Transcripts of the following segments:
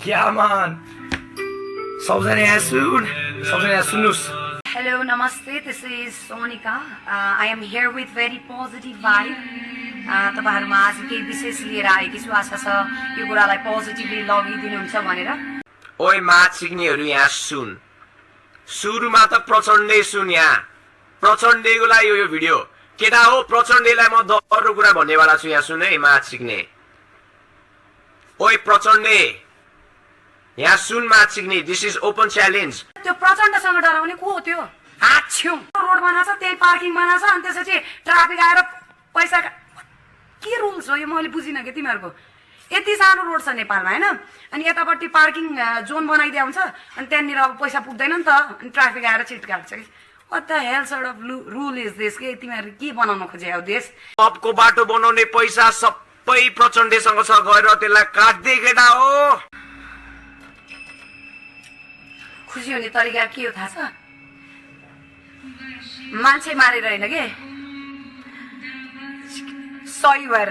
Yeah, man. सबजना यहाँ सुन्नुस्. Hello, namaste. This is Sonika. I am here with very positive vibe. तपाईहरुमा आज केही विशेष लिएर आएकी छु. आशा छ यो कुरालाई पोजिटिभली लगिदिनुहुन्छ भनेर. ओइ मात सिक्नेहरु यहाँ सुन. सुरुमा त प्रचण्डै सुन यहाँ. प्रचण्डेको लागि यो भिडियो. केटा हो प्रचण्डेलाई म दरको कुरा भन्नेवाला छु यहाँ सुन है मात सिक्ने. ओइ प्रचण्डे यहाँ सुन मात सिक्ने. This is open challenge. त्यो प्रचण्डसँग डराउने को हो त्यो? हाच्छ्यौ रोड बनाछ, त्यही पार्किङ बनाछ, अनि त्यसपछि ट्राफिक आएर पैसा के रुल्स हो यो मैले बुझिन के तिमीहरुको. यति सानो रोड छ नेपालमा हैन, अनि यतापट्टि पार्किङ जोन बनाइदिया हुन्छ, अनि त्यहाँनिर अब पैसा पुग्दैन नि त, अनि ट्राफिक आएर चिटकाल्छ कि. What the hell sort of rule is this? के तिमीहरु के बनाउन खोजे हो देश? सबको बाटो बनाउने पैसा सबै प्रचण्डेसँग छ. गएर त्यसलाई काट्दै केटा हो. खुसी हुने तरिका के हो थाहा छ? मान्छे मारेर हैन के, सही भएर.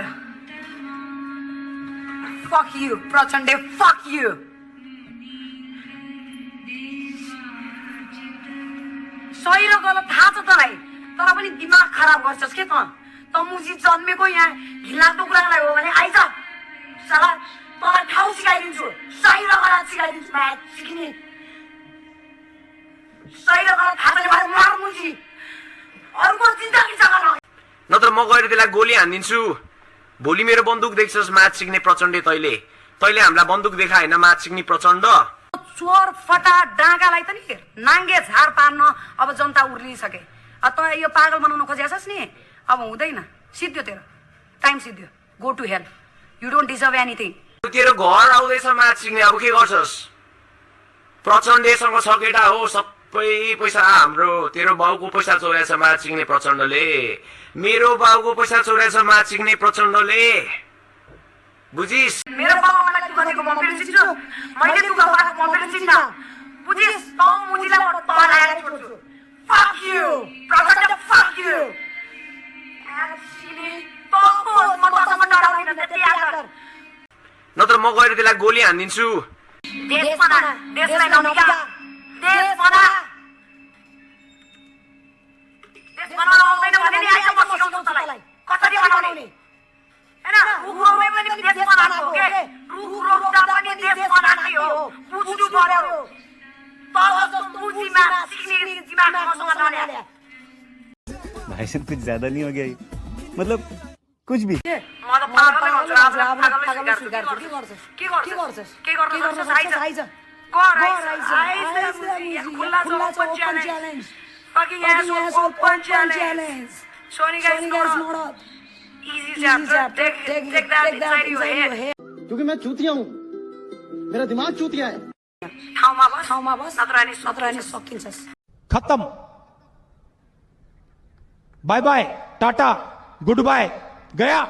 Fuck you प्रचण्डे, fuck you. सही र गलत थाहा छ तँलाई, तर पनि दिमाग खराब गर्छस् के त. मुजी जन्मेको यहाँ घिनलाग्दो कुरालाई हो भने आइज साला, तँलाई ठाउँ सिकाइदिन्छु. सही र गलत सिकाइदिन्छु. म्याथ सिक्ने सही र गलत थाहा छैन भने मार मुजी. अरूको जिन्दगी जगाउन नत्र म गएर त्यसलाई गोली हान्दिन्छु. भोलि मेरो बन्दुक देख्छस् मात सिक्ने प्रचण्डे. तैले हामीलाई बन्दुक देखा हैन मात सिक्ने प्रचण्ड. चोर फटा डाँगालाई त नि नाङ्गे झार पार्न अब जनता उर्लिसके. त यो पागल बनाउन खोजेछस् नि, अब हुँदैन. सिद्धियो तेरो टाइम, सिद्धियो. Go to hell. You don't deserve anything. तेरो घर आउँदैछ मात सिक्ने. अब के गर्छस्? प्रचण्डेसँग छ केटा हो सबै पैसा. हाम्रो तेरो बाउको पैसा चोरेछ मात सिक्ने प्रचण्डले. मेरो बाउको पैसा चोरेछ मात सिक्ने प्रचण्डले. बुझिस? मेरो बाउलाई भनेको म पनि चिन्छु, मैले दुःख पाएको म पनि चिन्न. बुझिस? त मुजीलाई म तलाएर छोड्छु. Fuck you Prachanda, fuck you. Actually तको म तसँग डराउँदिन त्यति याद गर. नत्र म गएर त्यसलाई गोली हान्दिन्छु. देश बना, देशलाई नबिगा. देश बना, देश बनाउन आउँदैन भने नि आइज म सिकाउँछु तँलाई कसरी बनाउने. हैन, रुखरोपै पनि देश बनाएको हो के. रुख रोप्दा पनि देश बनाएकै हो. बुझ्नु पर्यो. तल जस्तो मुजीमा सिक्ने दिमाग मसँग नल्याए. भाई साहब कुछ ज्यादा नहीं हो गया ये? मतलब कुछ भी. म त पागलै हुन्छु. पागलै स्वीकार गर्छु. के गर्छस्? आइज गर. आइज खुल्ला छ open challenge. fucking ass open challenge. Sonika is not up. Easy chapter. Take that inside your head. क्योंकि मैं चूतिया हूँ, मेरा दिमाग चूतिया है. ठाउँमा बस. नत्र सकिन्छस्. खत्म. Bye bye, tata, goodbye, गया.